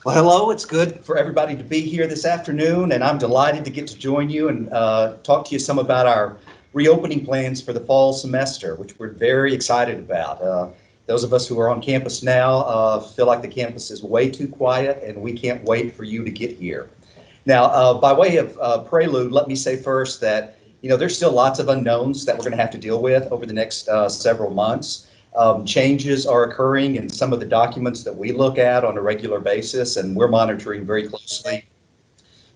Well, hello. It's good for everybody to be here this afternoon, and I'm delighted to get to join you and talk to you some about our reopening plans for the fall semester, which we're very excited about. Those of us who are on campus now feel like the campus is way too quiet, and we can't wait for you to get here. Now, by way of prelude, let me say first that there's still lots of unknowns that we're going to have to deal with over the next several months. Changes are occurring in some of the documents that we look at on a regular basis, and we're monitoring very closely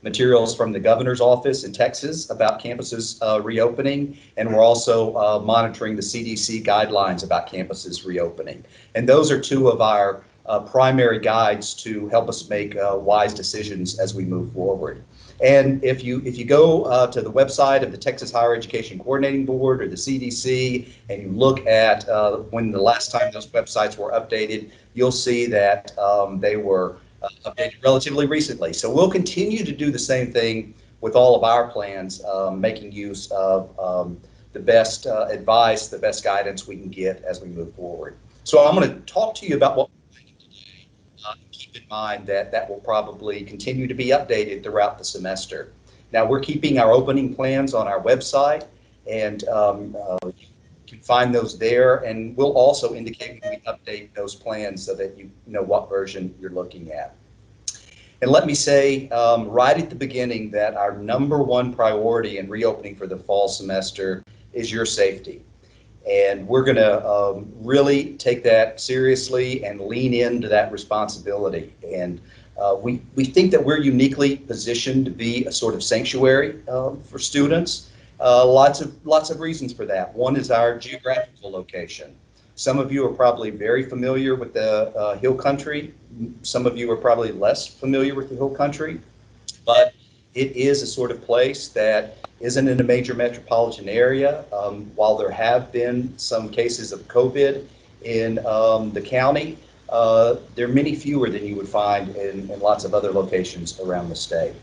materials from the governor's office in Texas about campuses reopening, and we're also monitoring the CDC guidelines about campuses reopening. And those are two of our primary guides to help us make wise decisions as we move forward. And if you go to the website of the Texas Higher Education Coordinating Board or the CDC, and you look at when the last time those websites were updated, you'll see that they were updated relatively recently. So we'll continue to do the same thing with all of our plans, making use of the best advice, the best guidance we can get as we move forward. So I'm going to talk to you about what keep in mind that that will probably continue to be updated throughout the semester. Now, we're keeping our opening plans on our website, and you can find those there, and we'll also indicate when we update those plans so that you know what version you're looking at. And let me say right at the beginning that our number one priority in reopening for the fall semester is your safety. And we're going to really take that seriously and lean into that responsibility. And we think that we're uniquely positioned to be a sort of sanctuary for students. Lots of reasons for that. One is our geographical location. Some of you are probably very familiar with the Hill Country. Some of you are probably less familiar with the Hill Country, but it is a sort of place that isn't in a major metropolitan area. While there have been some cases of COVID in the county, there are many fewer than you would find in lots of other locations around the state.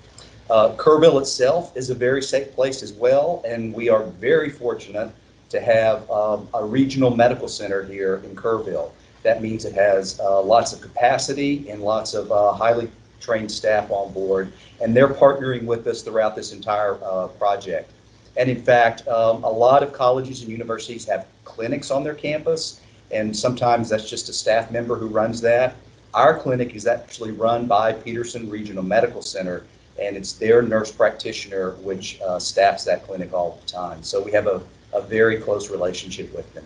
Kerrville itself is a very safe place as well, and we are very fortunate to have a regional medical center here in Kerrville. That means it has lots of capacity and lots of highly trained staff on board, and they're partnering with us throughout this entire project. And in fact, a lot of colleges and universities have clinics on their campus, and sometimes that's just a staff member who runs that. Our clinic is actually run by Peterson Regional Medical Center, and it's their nurse practitioner which staffs that clinic all the time. So we have a very close relationship with them.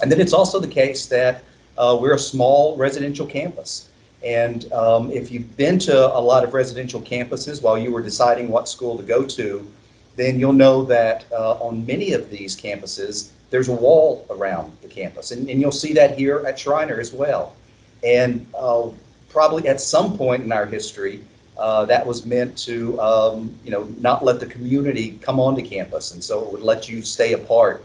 And then it's also the case that we're a small residential campus. And if you've been to a lot of residential campuses while you were deciding what school to go to, then you'll know that on many of these campuses, there's a wall around the campus. And you'll see that here at Schreiner as well. And probably at some point in our history, that was meant to, not let the community come onto campus. And so it would let you stay apart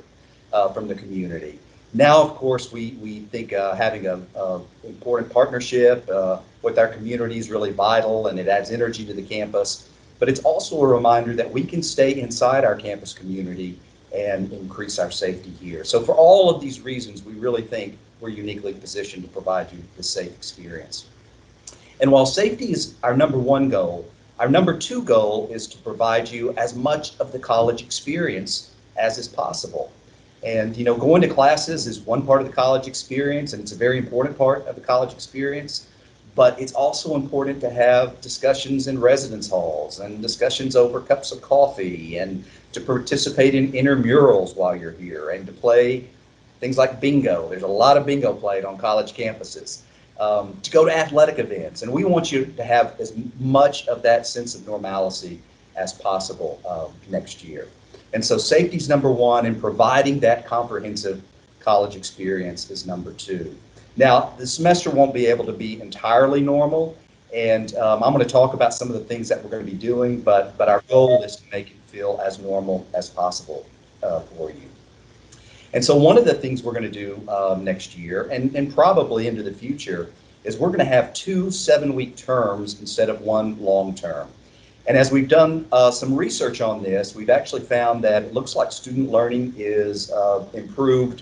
from the community. Now, of course, we think having an important partnership with our community is really vital, and it adds energy to the campus. But it's also a reminder that we can stay inside our campus community and increase our safety here. So for all of these reasons, we really think we're uniquely positioned to provide you the safe experience. And while safety is our number one goal, our number two goal is to provide you as much of the college experience as is possible. And going to classes is one part of the college experience, and it's a very important part of the college experience. But it's also important to have discussions in residence halls and discussions over cups of coffee, and to participate in intramurals while you're here, and to play things like bingo. There's a lot of bingo played on college campuses. To go to athletic events, and we want you to have as much of that sense of normalcy as possible next year. And so safety is number one, and providing that comprehensive college experience is number two. Now, the semester won't be able to be entirely normal, and I'm going to talk about some of the things that we're going to be doing, but our goal is to make it feel as normal as possible for you. And so one of the things we're going to do next year, and probably into the future, is we're going to have 2 7-week terms instead of one long term. And as we've done some research on this, we've actually found that it looks like student learning is improved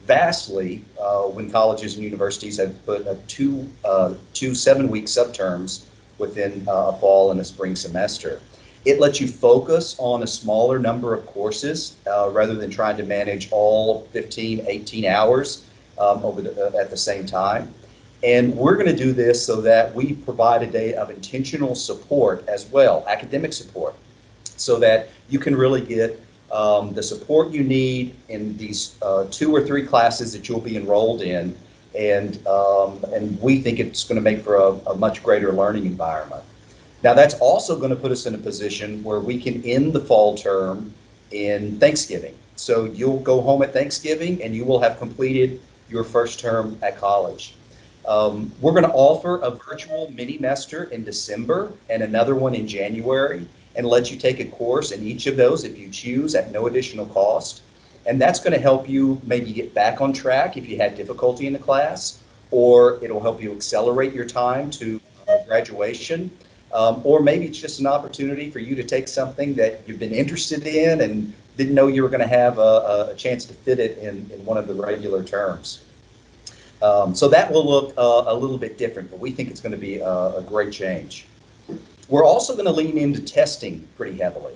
vastly when colleges and universities have put two 7-week subterms within a fall and a spring semester. It lets you focus on a smaller number of courses rather than trying to manage all 15, 18 hours at the same time. And we're going to do this so that we provide a day of intentional support as well, academic support, so that you can really get the support you need in these 2 or 3 classes that you'll be enrolled in. And we think it's going to make for a much greater learning environment. Now, that's also going to put us in a position where we can end the fall term in Thanksgiving. So you'll go home at Thanksgiving and you will have completed your first term at college. We're going to offer a virtual mini-mester in December and another one in January, and let you take a course in each of those if you choose at no additional cost. And that's going to help you maybe get back on track if you had difficulty in the class, or it'll help you accelerate your time to graduation. Or maybe it's just an opportunity for you to take something that you've been interested in and didn't know you were going to have a chance to fit it in one of the regular terms. So that will look a little bit different, but we think it's going to be a great change. We're also going to lean into testing pretty heavily.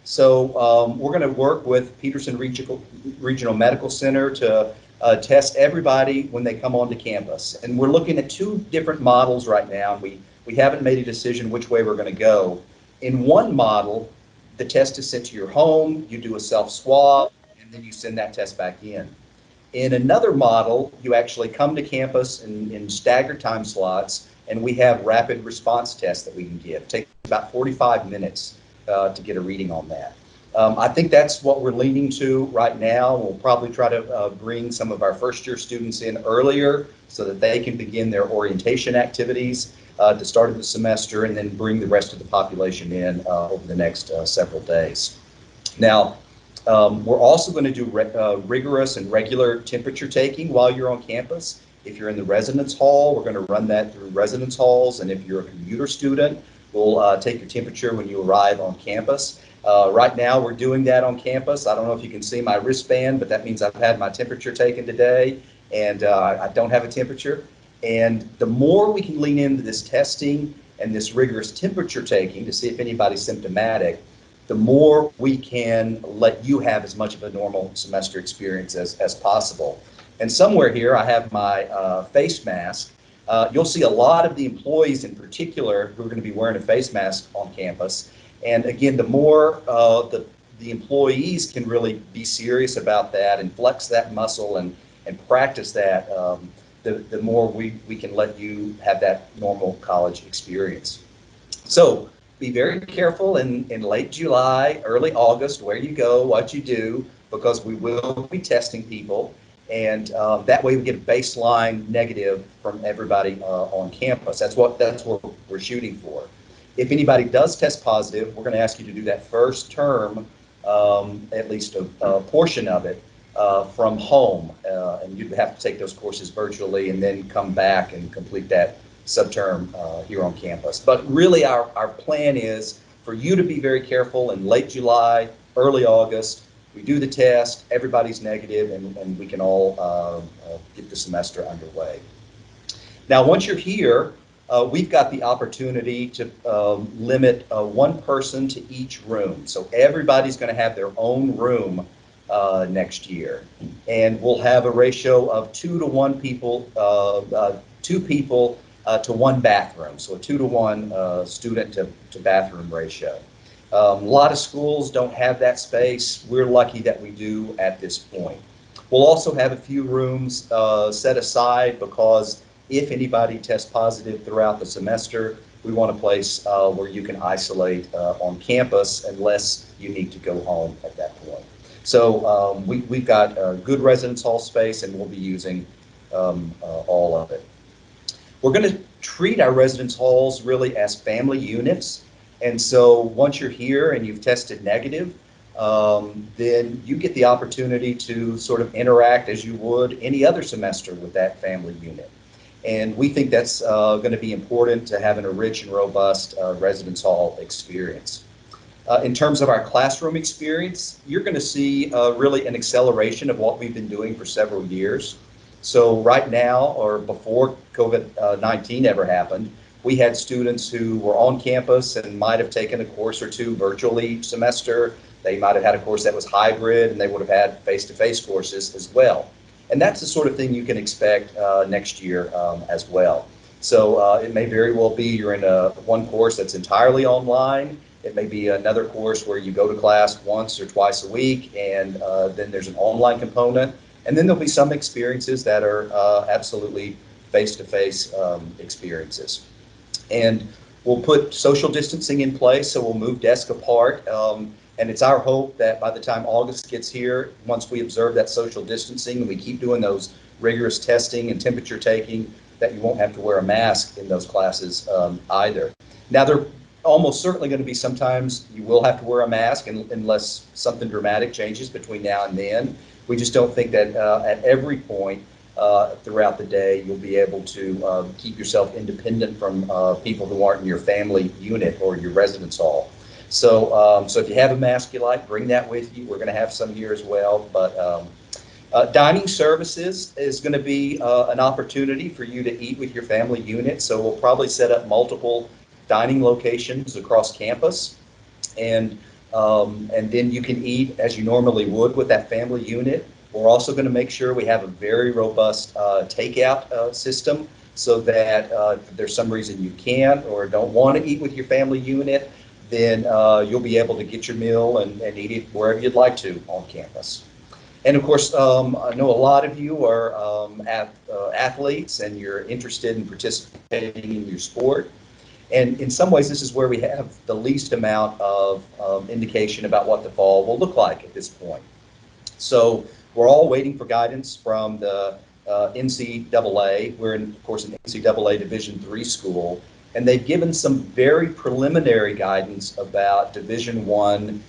So we're going to work with Peterson Regional Medical Center to test everybody when they come onto campus. And we're looking at 2 different models right now. We haven't made a decision which way we're going to go. In one model, the test is sent to your home, you do a self-swab, and then you send that test back in. In another model, you actually come to campus in staggered time slots, and we have rapid response tests that we can give. It takes about 45 minutes to get a reading on that. I think that's what we're leaning to right now. We'll probably try to bring some of our first-year students in earlier so that they can begin their orientation activities at the start of the semester, and then bring the rest of the population in over the next several days. Now, we're also going to do rigorous and regular temperature taking while you're on campus. If you're in the residence hall, we're going to run that through residence halls, and if you're a commuter student, we'll take your temperature when you arrive on campus. Right now, we're doing that on campus. I don't know if you can see my wristband, but that means I've had my temperature taken today, and I don't have a temperature. And the more we can lean into this testing and this rigorous temperature taking to see if anybody's symptomatic, the more we can let you have as much of a normal semester experience as possible. And somewhere here, I have my face mask. You'll see a lot of the employees in particular who are going to be wearing a face mask on campus. And again, the more the employees can really be serious about that and flex that muscle and practice that, the more we can let you have that normal college experience. So be very careful in late July, early August, where you go, what you do, because we will be testing people. And that way we get a baseline negative from everybody on campus. That's what we're shooting for. If anybody does test positive, we're going to ask you to do that first term, at least a portion of it, from home. And you'd have to take those courses virtually and then come back and complete that subterm here on campus. But really our plan is for you to be very careful in late July, early August. We do the test, everybody's negative, and we can all get the semester underway. Now, once you're here, we've got the opportunity to limit 1 person to each room. So everybody's going to have their own room next year. And we'll have a ratio of 2 to 1 people, 2 people to 1 bathroom. So a 2 to 1 student to bathroom ratio. A lot of schools don't have that space. We're lucky that we do at this point. We'll also have a few rooms set aside because if anybody tests positive throughout the semester, we want a place where you can isolate on campus unless you need to go home at that point. So we've got a good residence hall space, and we'll be using all of it. We're going to treat our residence halls really as family units. And so once you're here and you've tested negative, then you get the opportunity to sort of interact as you would any other semester with that family unit. And we think that's going to be important to having a rich and robust residence hall experience. In terms of our classroom experience, you're going to see really an acceleration of what we've been doing for several years. So right now, or before COVID-19 ever happened, We had students who were on campus and might have taken a course or two virtually each semester. They might have had a course that was hybrid, and they would have had face-to-face courses as well. And that's the sort of thing you can expect next year as well. So it may very well be you're in one course that's entirely online. It may be another course where you go to class once or twice a week, and then there's an online component. And then there'll be some experiences that are absolutely face-to-face experiences. And we'll put social distancing in place, so we'll move desks apart. And it's our hope that by the time August gets here, once we observe that social distancing and we keep doing those rigorous testing and temperature taking, that you won't have to wear a mask in those classes either. Now, there are almost certainly going to be sometimes you will have to wear a mask unless something dramatic changes between now and then. We just don't think that at every point throughout the day you'll be able to keep yourself independent from people who aren't in your family unit or your residence hall. So, so if you have a mask you like, bring that with you. We're going to have some here as well. But dining services is going to be an opportunity for you to eat with your family unit. So we'll probably set up multiple dining locations across campus, and then you can eat as you normally would with that family unit. We're also going to make sure we have a very robust takeout system, so that if there's some reason you can't or don't want to eat with your family unit, then you'll be able to get your meal and eat it wherever you'd like to on campus. And of course, I know a lot of you are athletes and you're interested in participating in your sport. And in some ways, this is where we have the least amount of indication about what the fall will look like at this point. So we're all waiting for guidance from the NCAA. We're, of course, an NCAA Division III school, and they've given some very preliminary guidance about Division I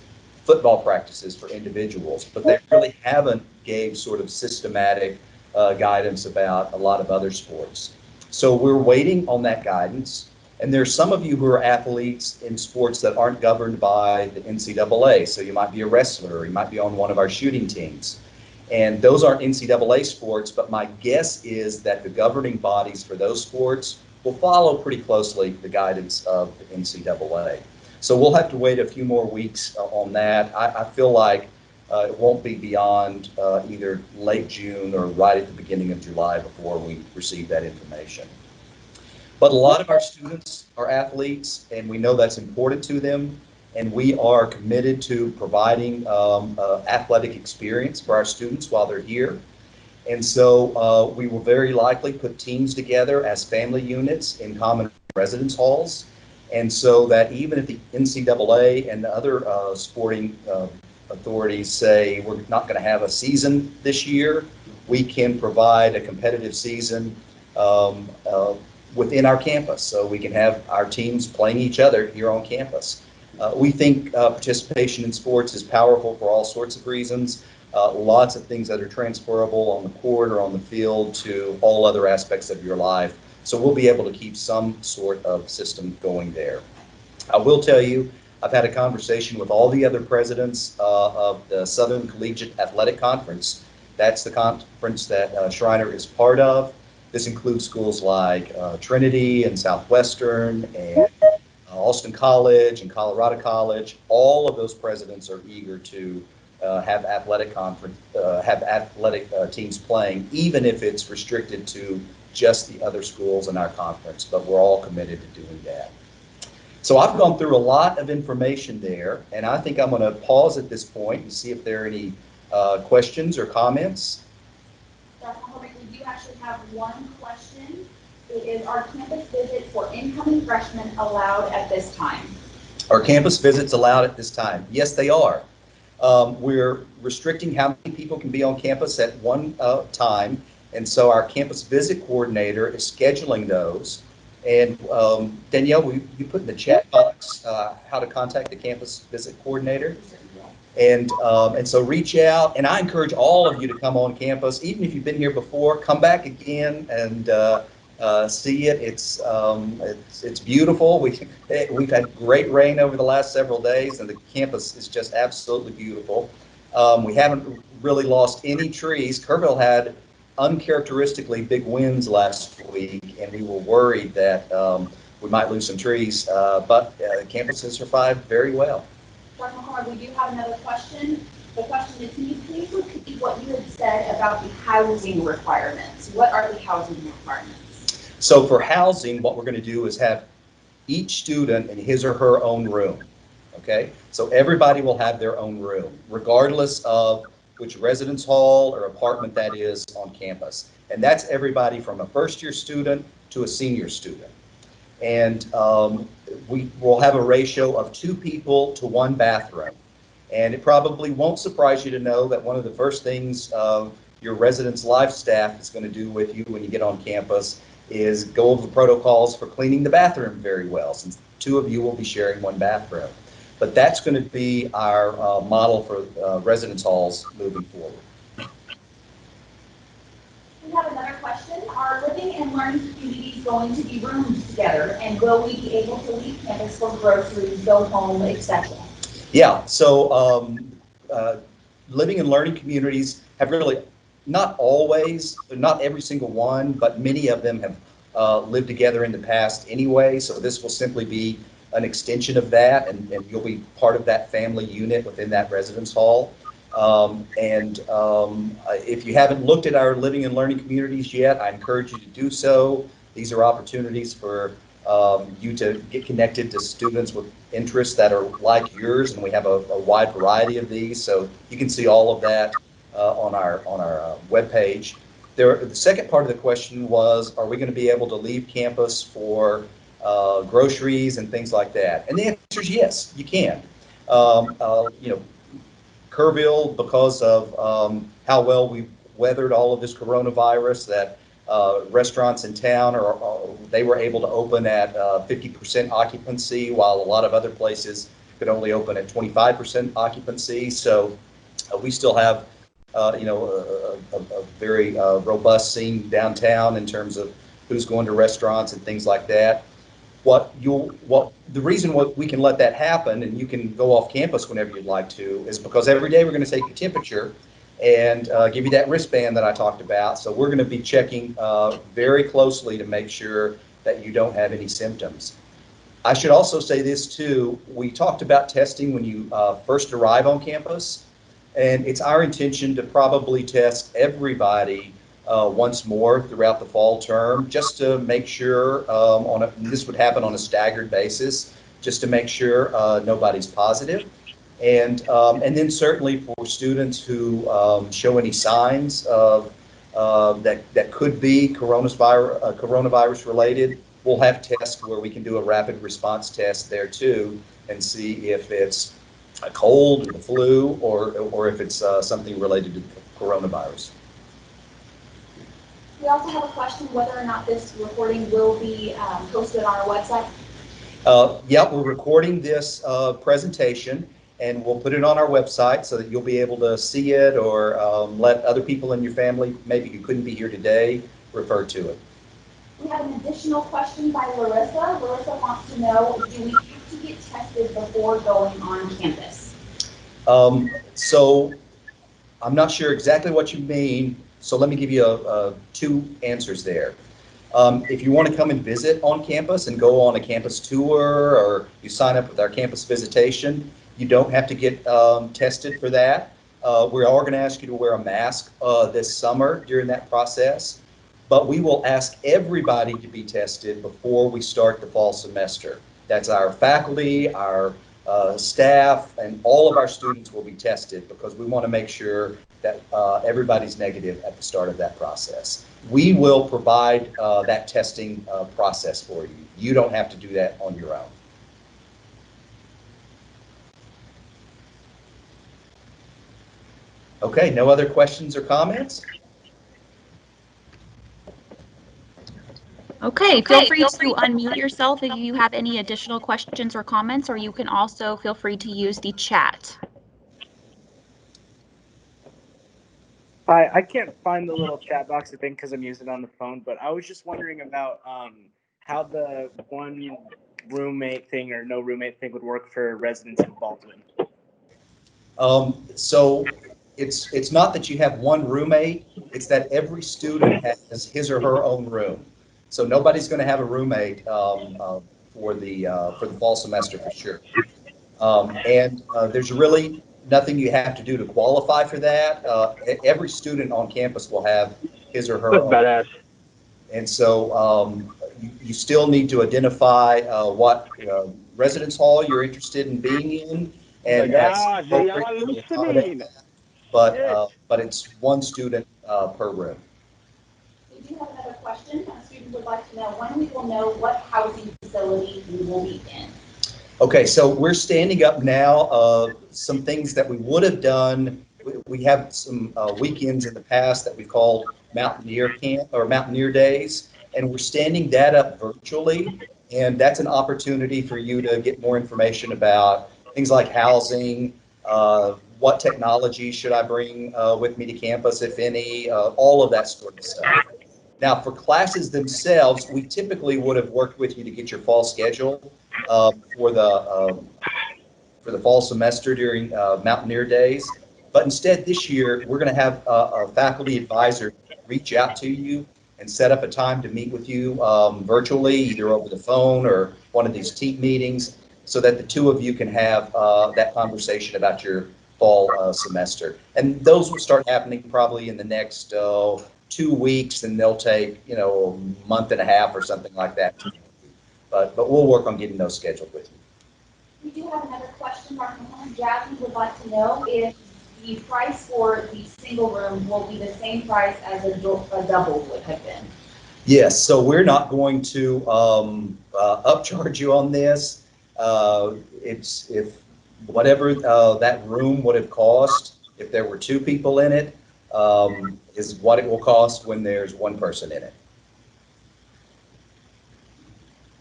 football practices for individuals, but they really haven't gave sort of systematic guidance about a lot of other sports. So we're waiting on that guidance. And there's some of you who are athletes in sports that aren't governed by the NCAA. So you might be a wrestler, or you might be on one of our shooting teams. And those aren't NCAA sports, but my guess is that the governing bodies for those sports will follow pretty closely the guidance of the NCAA. So we'll have to wait a few more weeks on that. I feel like it won't be beyond either late June or right at the beginning of July before we receive that information. But a lot of our students are athletes, and we know that's important to them, and we are committed to providing athletic experience for our students while they're here. And so we will very likely put teams together as family units in common residence halls, and so that even if the NCAA and the other sporting authorities say we're not going to have a season this year, we can provide a competitive season within our campus, so we can have our teams playing each other here on campus. We think participation in sports is powerful for all sorts of reasons. Lots of things that are transferable on the court or on the field to all other aspects of your life. So we'll be able to keep some sort of system going there. I will tell you, I've had a conversation with all the other presidents of the Southern Collegiate Athletic Conference. That's the conference that Schreiner is part of. This includes schools like Trinity and Southwestern and Austin College and Colorado College. All of those presidents are eager to have athletic teams playing, even if it's restricted to just the other schools in our conference. But we're all committed to doing that. So I've gone through a lot of information there, and I think I'm going to pause at this point and see if there are any questions or comments. We do actually have one question. It is, are campus visits for incoming freshmen allowed at this time? Are campus visits allowed at this time? Yes, they are. We're restricting how many people can be on campus at one time, and so our campus visit coordinator is scheduling those. And Danielle, you put in the chat box how to contact the campus visit coordinator. And so reach out, and I encourage all of you to come on campus, even if you've been here before. Come back again and see it. It's beautiful. We've had great rain over the last several days, and the campus is just absolutely beautiful. We haven't really lost any trees. Kerrville had uncharacteristically big winds last week, and we were worried that we might lose some trees, but the campus has survived very well. Dr. McCormick, we do have another question. The question is, can you please repeat what you had said about the housing requirements? What are the housing requirements? So for housing, what we're going to do is have each student in his or her own room. Okay, so everybody will have their own room, regardless of which residence hall or apartment that is on campus. And that's everybody from a first-year student to a senior student. And we will have a ratio of 2 people to 1 bathroom. And it probably won't surprise you to know that one of the first things your residence life staff is going to do with you when you get on campus is go over the protocols for cleaning the bathroom very well, since 2 of you will be sharing 1 bathroom. But that's going to be our model for residence halls moving forward. We have another question. Are living and learning communities going to be roomed together, and will we be able to leave campus for groceries, go home, etc.? Yeah, so living and learning communities have really, not always, not every single one, but many of them have lived together in the past anyway. So this will simply be an extension of that, and you'll be part of that family unit within that residence hall. If you haven't looked at our living and learning communities yet, I encourage you to do so. These are opportunities for you to get connected to students with interests that are like yours, and we have a wide variety of these. So you can see all of that on our webpage. The second part of the question was, are we going to be able to leave campus for groceries and things like that? And the answer is yes, you can. You know, Kerrville, because of how well we've weathered all of this coronavirus, that restaurants in town they were able to open at 50% occupancy, while a lot of other places could only open at 25% occupancy. So we still have you know, a very robust scene downtown in terms of who's going to restaurants and things like that. The reason we can let that happen and you can go off campus whenever you'd like to is because every day we're going to take your temperature and give you that wristband that I talked about. So we're going to be checking very closely to make sure that you don't have any symptoms. I should also say this too. We talked about testing when you first arrive on campus, and it's our intention to probably test everybody once more throughout the fall term, just to make sure this would happen on a staggered basis, just to make sure nobody's positive. And then certainly for students who show any signs of that could be coronavirus related, we'll have tests where we can do a rapid response test there too, and see if it's a cold or the flu, or if it's something related to the coronavirus. We also have a question whether or not this recording will be posted on our website. Yeah, we're recording this presentation, and we'll put it on our website so that you'll be able to see it, or let other people in your family, maybe who couldn't be here today, refer to it. We have an additional question by Larissa. Larissa wants to know, do we have to get tested before going on campus? So I'm not sure exactly what you mean, so let me give you 2 answers there. If you want to come and visit on campus and go on a campus tour, or you sign up with our campus visitation, you don't have to get tested for that. We are going to ask you to wear a mask this summer during that process, but we will ask everybody to be tested before we start the fall semester. That's our faculty, our staff, and all of our students will be tested, because we want to make sure that everybody's negative at the start of that process. We will provide that testing process for you. You don't have to do that on your own. Okay, no other questions or comments? Okay, feel free to unmute yourself if you have any additional questions or comments, or you can also feel free to use the chat. Hi, I can't find the little chat box thing because I'm using it on the phone, but I was just wondering about how the one roommate thing or no roommate thing would work for residents in Baldwin. So it's not that you have one roommate, it's that every student has his or her own room. So nobody's going to have a roommate for the fall semester for sure. There's really nothing you have to do to qualify for that. Every student on campus will have his or her That's own. badass. And so you still need to identify what residence hall you're interested in being in. And Yeah, they are listening. but it's one student per room. We do have another question. A student would like to know when we will know what housing facility we will be in. Okay, so we're standing up now some things that we would have done. We have some weekends in the past that we called Mountaineer Camp or Mountaineer Days, and we're standing that up virtually. And that's an opportunity for you to get more information about things like housing, what technology should I bring with me to campus, if any, all of that sort of stuff. Now, for classes themselves, we typically would have worked with you to get your fall schedule for the fall semester during Mountaineer Days. But instead, this year, we're going to have a faculty advisor reach out to you and set up a time to meet with you virtually, either over the phone or one of these team meetings, so that the two of you can have that conversation about your fall semester. And those will start happening probably in the next 2 weeks, and they'll take, a month and a half or something like that. But we'll work on getting those scheduled with you. We do have another question. Dr. Jasmine would like to know if the price for the single room will be the same price as a double would have been. Yes, so we're not going to upcharge you on this. It's if whatever that room would have cost if there were two people in it is what it will cost when there's one person in it.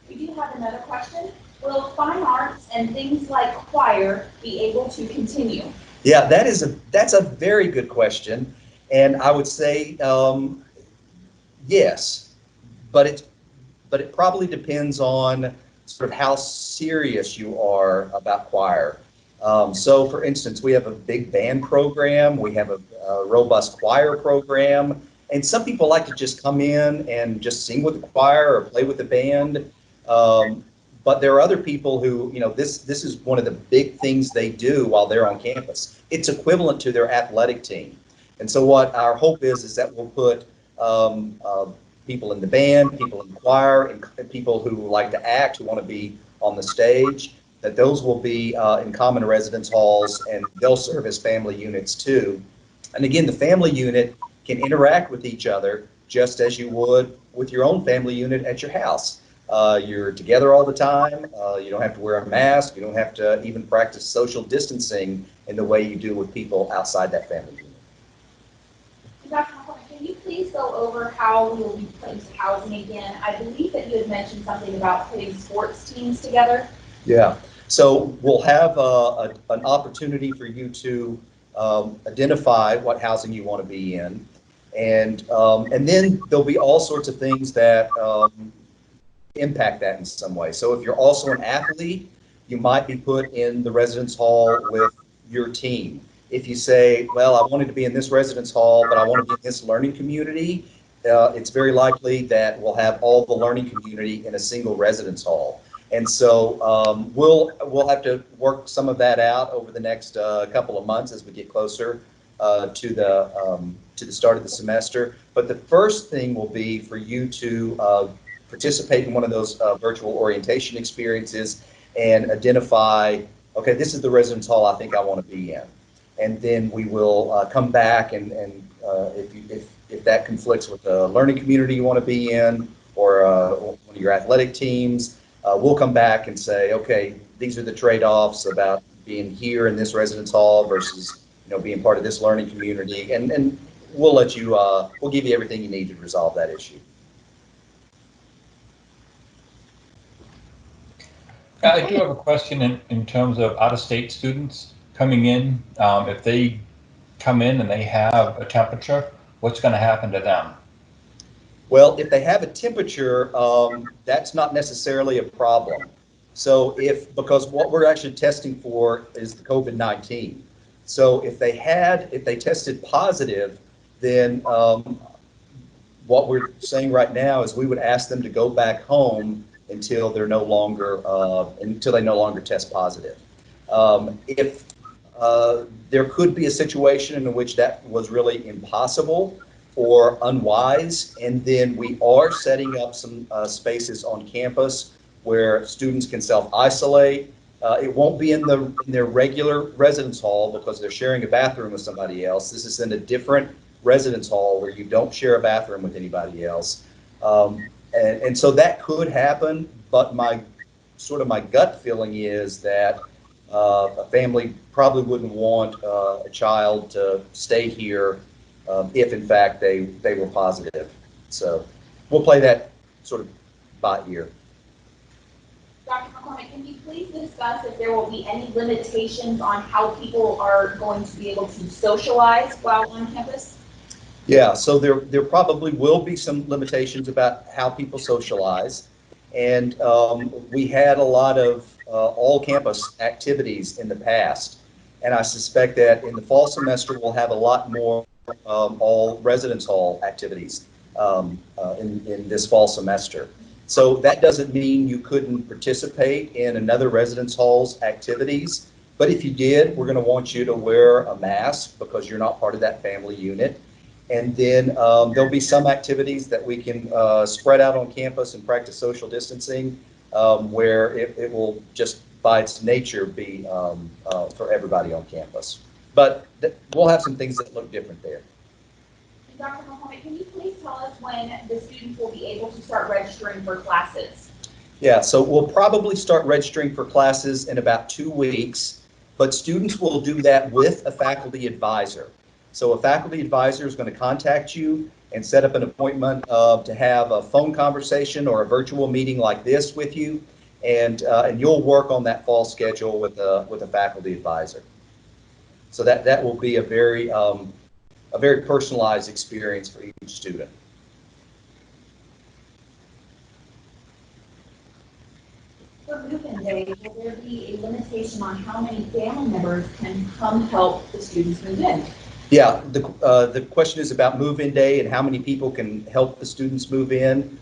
We do have another question. Will fine arts and things like choir be able to continue? Yeah, that's a very good question, and I would say yes, but it probably depends on sort of how serious you are about choir. So, for instance, we have a big band program, we have a robust choir program, and some people like to just come in and just sing with the choir or play with the band. But there are other people who, this is one of the big things they do while they're on campus. It's equivalent to their athletic team. And so what our hope is that we'll put people in the band, people in the choir, and people who like to act, who want to be on the stage, that those will be in common residence halls, and they'll serve as family units too. And again, the family unit can interact with each other just as you would with your own family unit at your house. You're together all the time. You don't have to wear a mask. You don't have to even practice social distancing in the way you do with people outside that family unit. Dr. McCormick, can you please go over how we will be putting housing again? I believe that you had mentioned something about putting sports teams together. Yeah, so we'll have an opportunity for you to identify what housing you want to be in, and then there'll be all sorts of things that impact that in some way. So if you're also an athlete, you might be put in the residence hall with your team. If you say, well, I wanted to be in this residence hall, but I want to be in this learning community, it's very likely that we'll have all the learning community in a single residence hall. And so we'll have to work some of that out over the next couple of months as we get closer to the start of the semester. But the first thing will be for you to participate in one of those virtual orientation experiences and identify, okay, this is the residence hall I think I want to be in. And then we will come back and if that conflicts with the learning community you want to be in or one of your athletic teams, we'll come back and say, okay, these are the trade-offs about being here in this residence hall versus being part of this learning community, and we'll let you we'll give you everything you need to resolve that issue. I do have a question in terms of out-of-state students coming in. If they come in and they have a temperature, what's going to happen to them? Well, if they have a temperature, that's not necessarily a problem. So because what we're actually testing for is the COVID-19. So if they tested positive, then what we're saying right now is we would ask them to go back home until they no longer test positive. If there could be a situation in which that was really impossible or unwise, and then we are setting up some spaces on campus where students can self-isolate. It won't be in their regular residence hall because they're sharing a bathroom with somebody else. This is in a different residence hall where you don't share a bathroom with anybody else. And so that could happen, but my gut feeling is that a family probably wouldn't want a child to stay here if in fact they were positive. So we'll play that sort of by ear. Dr. McCormick, can you please discuss if there will be any limitations on how people are going to be able to socialize while on campus? Yeah, so there probably will be some limitations about how people socialize. And we had a lot of all-campus activities in the past. And I suspect that in the fall semester, we'll have a lot more all residence hall activities in this fall semester. So that doesn't mean you couldn't participate in another residence hall's activities. But if you did, we're going to want you to wear a mask because you're not part of that family unit. And then there'll be some activities that we can spread out on campus and practice social distancing where it will just by its nature be for everybody on campus. But we'll have some things that look different there. Dr. McCormick, can you please tell us when the students will be able to start registering for classes? Yeah, so we'll probably start registering for classes in about 2 weeks, but students will do that with a faculty advisor. So a faculty advisor is going to contact you and set up an appointment to have a phone conversation or a virtual meeting like this with you, and you'll work on that fall schedule with a faculty advisor. So that will be a very personalized experience for each student. For move-in day, will there be a limitation on how many family members can come help the students move in? Yeah, the question is about move-in day and how many people can help the students move in.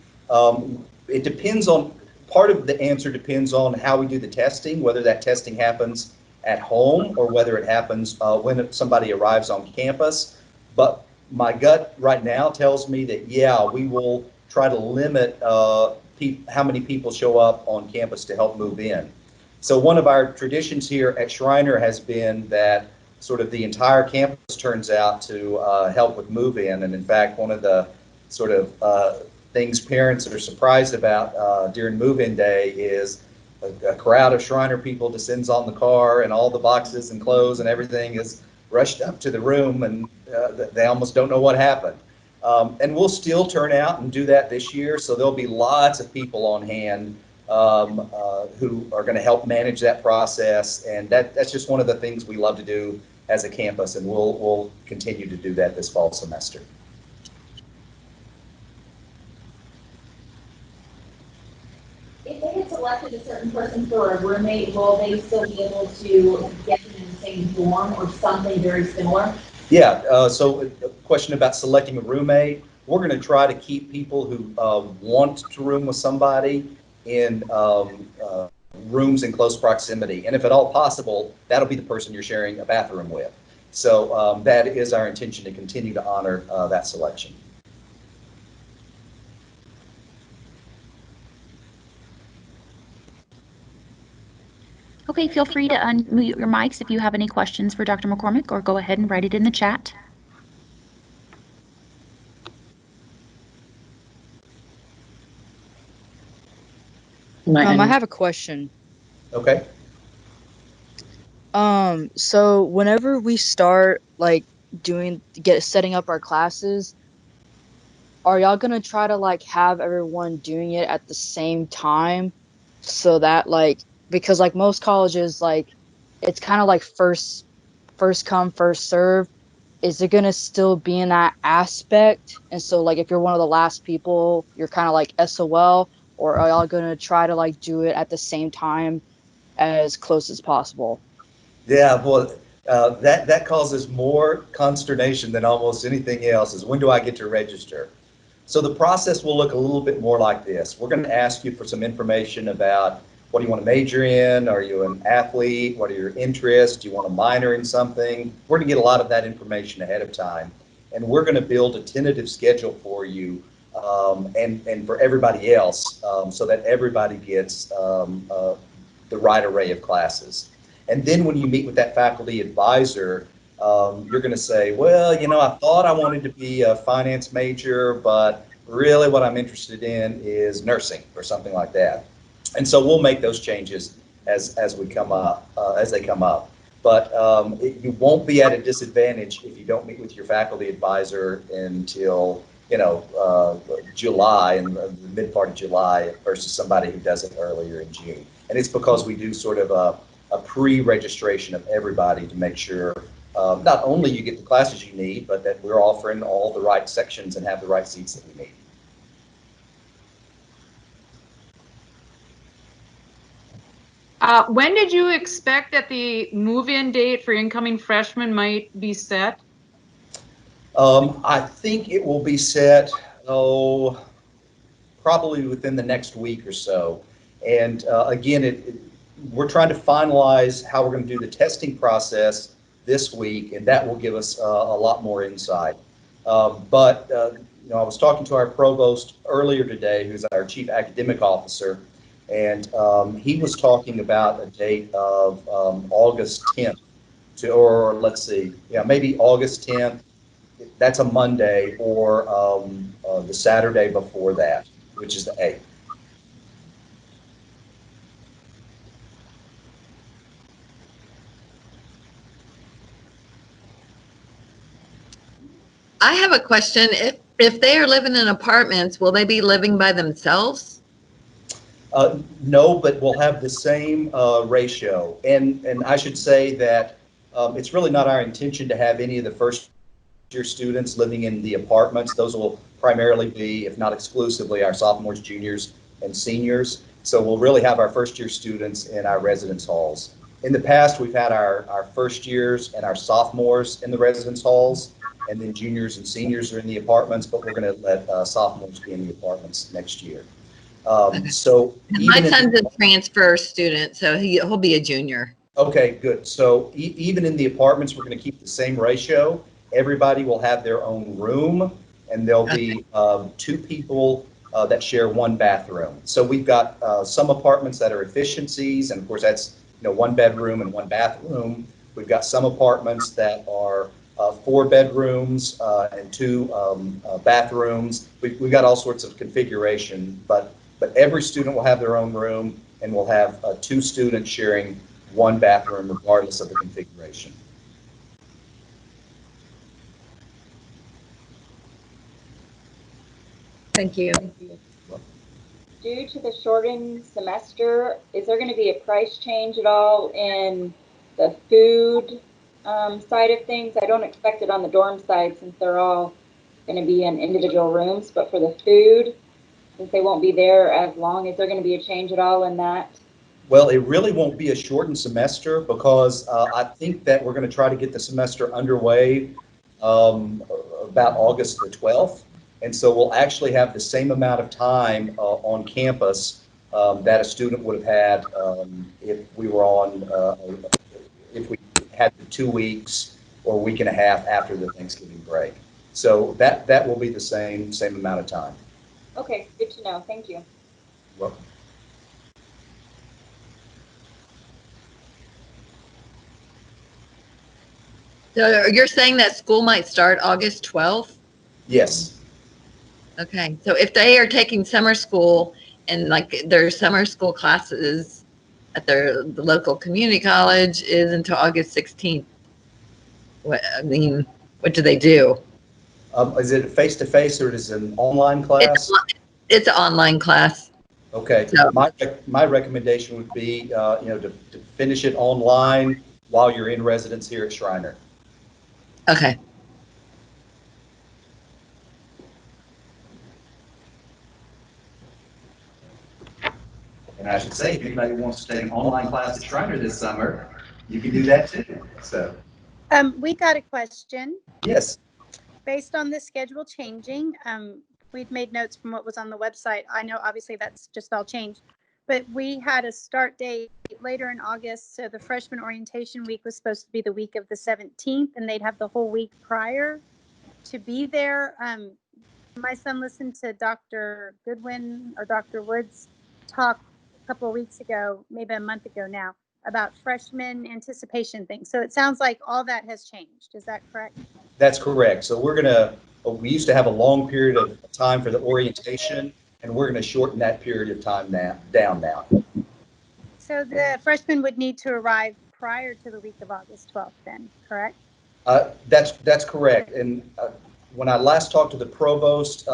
It depends on, part of the answer depends on how we do the testing, whether that testing happens at home or whether it happens when somebody arrives on campus. But my gut right now tells me that, yeah, we will try to limit how many people show up on campus to help move in. So one of our traditions here at Schreiner has been that sort of the entire campus turns out to help with move-in. And in fact, one of the sort of things parents are surprised about during move-in day is a crowd of Schreiner people descends on the car and all the boxes and clothes and everything is rushed up to the room, and they almost don't know what happened. And we'll still turn out and do that this year, so there'll be lots of people on hand who are going to help manage that process, and that's just one of the things we love to do as a campus, and we'll continue to do that this fall semester. If they had selected a certain person for a roommate, will they still be able to get them in the same dorm or something very similar? Yeah, so a question about selecting a roommate. We're going to try to keep people who want to room with somebody in rooms in close proximity. And if at all possible, that'll be the person you're sharing a bathroom with. So that is our intention, to continue to honor that selection. Okay, feel free to unmute your mics if you have any questions for Dr. McCormick, or go ahead and write it in the chat. I have a question. Okay. So whenever we start like setting up our classes, are y'all gonna try to like have everyone doing it at the same time, so that like, because like most colleges, like it's kind of like first come first serve. Is it gonna still be in that aspect? And so like if you're one of the last people, you're kind of like SOL, or are y'all gonna try to like do it at the same time as close as possible? Yeah, well, that causes more consternation than almost anything else, is when do I get to register? So the process will look a little bit more like this. We're going to ask you for some information about what do you want to major in? Are you an athlete? What are your interests? Do you want to minor in something? We're going to get a lot of that information ahead of time. And we're going to build a tentative schedule for you and for everybody else so that everybody gets the right array of classes. And then when you meet with that faculty advisor, you're going to say, well, you know, I thought I wanted to be a finance major, but really what I'm interested in is nursing or something like that. And so we'll make those changes as we come up, as they come up. But you won't be at a disadvantage if you don't meet with your faculty advisor until, you know, July, in the mid part of July versus somebody who does it earlier in June. And it's because we do sort of a pre-registration of everybody to make sure not only you get the classes you need, but that we're offering all the right sections and have the right seats that we need. When did you expect that the move-in date for incoming freshmen might be set? I think it will be set, probably within the next week or so. And again, we're trying to finalize how we're going to do the testing process this week, and that will give us a lot more insight. But you know, I was talking to our provost earlier today, who's our chief academic officer, and he was talking about a date of August 10th or let's see, yeah, maybe August 10th. That's a Monday, or the Saturday before that, which is the 8th. I have a question. If they are living in apartments, will they be living by themselves? No, but we'll have the same ratio. And I should say that it's really not our intention to have any of the first year students living in the apartments. Those will primarily be, if not exclusively, our sophomores, juniors, and seniors. So we'll really have our first year students in our residence halls. In the past, we've had our first years and our sophomores in the residence halls, and then juniors and seniors are in the apartments, but we're going to let sophomores be in the apartments next year. So my son's a transfer student, so he'll be a junior. Okay, good. So even in the apartments, we're going to keep the same ratio. Everybody will have their own room, and there'll be 2 people that share 1 bathroom. So we've got some apartments that are efficiencies, and of course that's, you know, 1 bedroom and 1 bathroom. We've got some apartments that are 4 bedrooms and 2 bathrooms. We've got all sorts of configuration, but every student will have their own room, and we'll have 2 students sharing 1 bathroom regardless of the configuration. Thank you. Due to the shortened semester, is there going to be a price change at all in the food side of things? I don't expect it on the dorm side since they're all going to be in individual rooms, but for the food, since they won't be there as long, is there going to be a change at all in that? Well, it really won't be a shortened semester because I think that we're going to try to get the semester underway about August the 12th. And so we'll actually have the same amount of time on campus that a student would have had if we were on, if we had the 2 weeks or a week and a half after the Thanksgiving break. So that will be the same amount of time. Okay, good to know. Thank you. You're welcome. So you're saying that school might start August 12th? Yes. Okay, so if they are taking summer school and like their summer school classes at the local community college is until August 16th, what do they do? Is it face-to-face or is it an online class? It's an online class. Okay, So, my recommendation would be, you know, to finish it online while you're in residence here at Schreiner. okay. And I should say, if anybody wants to take an online class at Schreiner this summer, you can do that too. So, We got a question. yes. Based on the schedule changing, we'd made notes from what was on the website. I know obviously that's just all changed, but we had a start date later in August. So the freshman orientation week was supposed to be the week of the 17th, and they'd have the whole week prior to be there. My son listened to Dr. Goodwin or Dr. Woods talk a couple of weeks ago, maybe a month ago now, about freshman anticipation things. So it sounds like all that has changed. Is that correct? That's correct. So we used to have a long period of time for the orientation, and we're going to shorten that period of time down now. So the freshmen would need to arrive prior to the week of August 12th then, correct? That's correct. And when I last talked to the provost,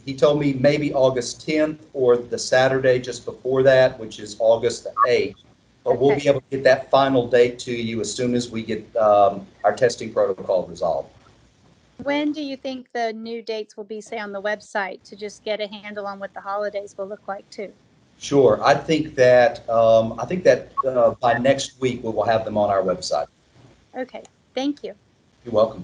he told me maybe August 10th or the Saturday just before that, which is August the 8th. But we'll be able to get that final date to you as soon as we get our testing protocol resolved. When do you think the new dates will be, say, on the website, to just get a handle on what the holidays will look like too? Sure. I think that by next week we will have them on our website. Okay, thank you. You're welcome.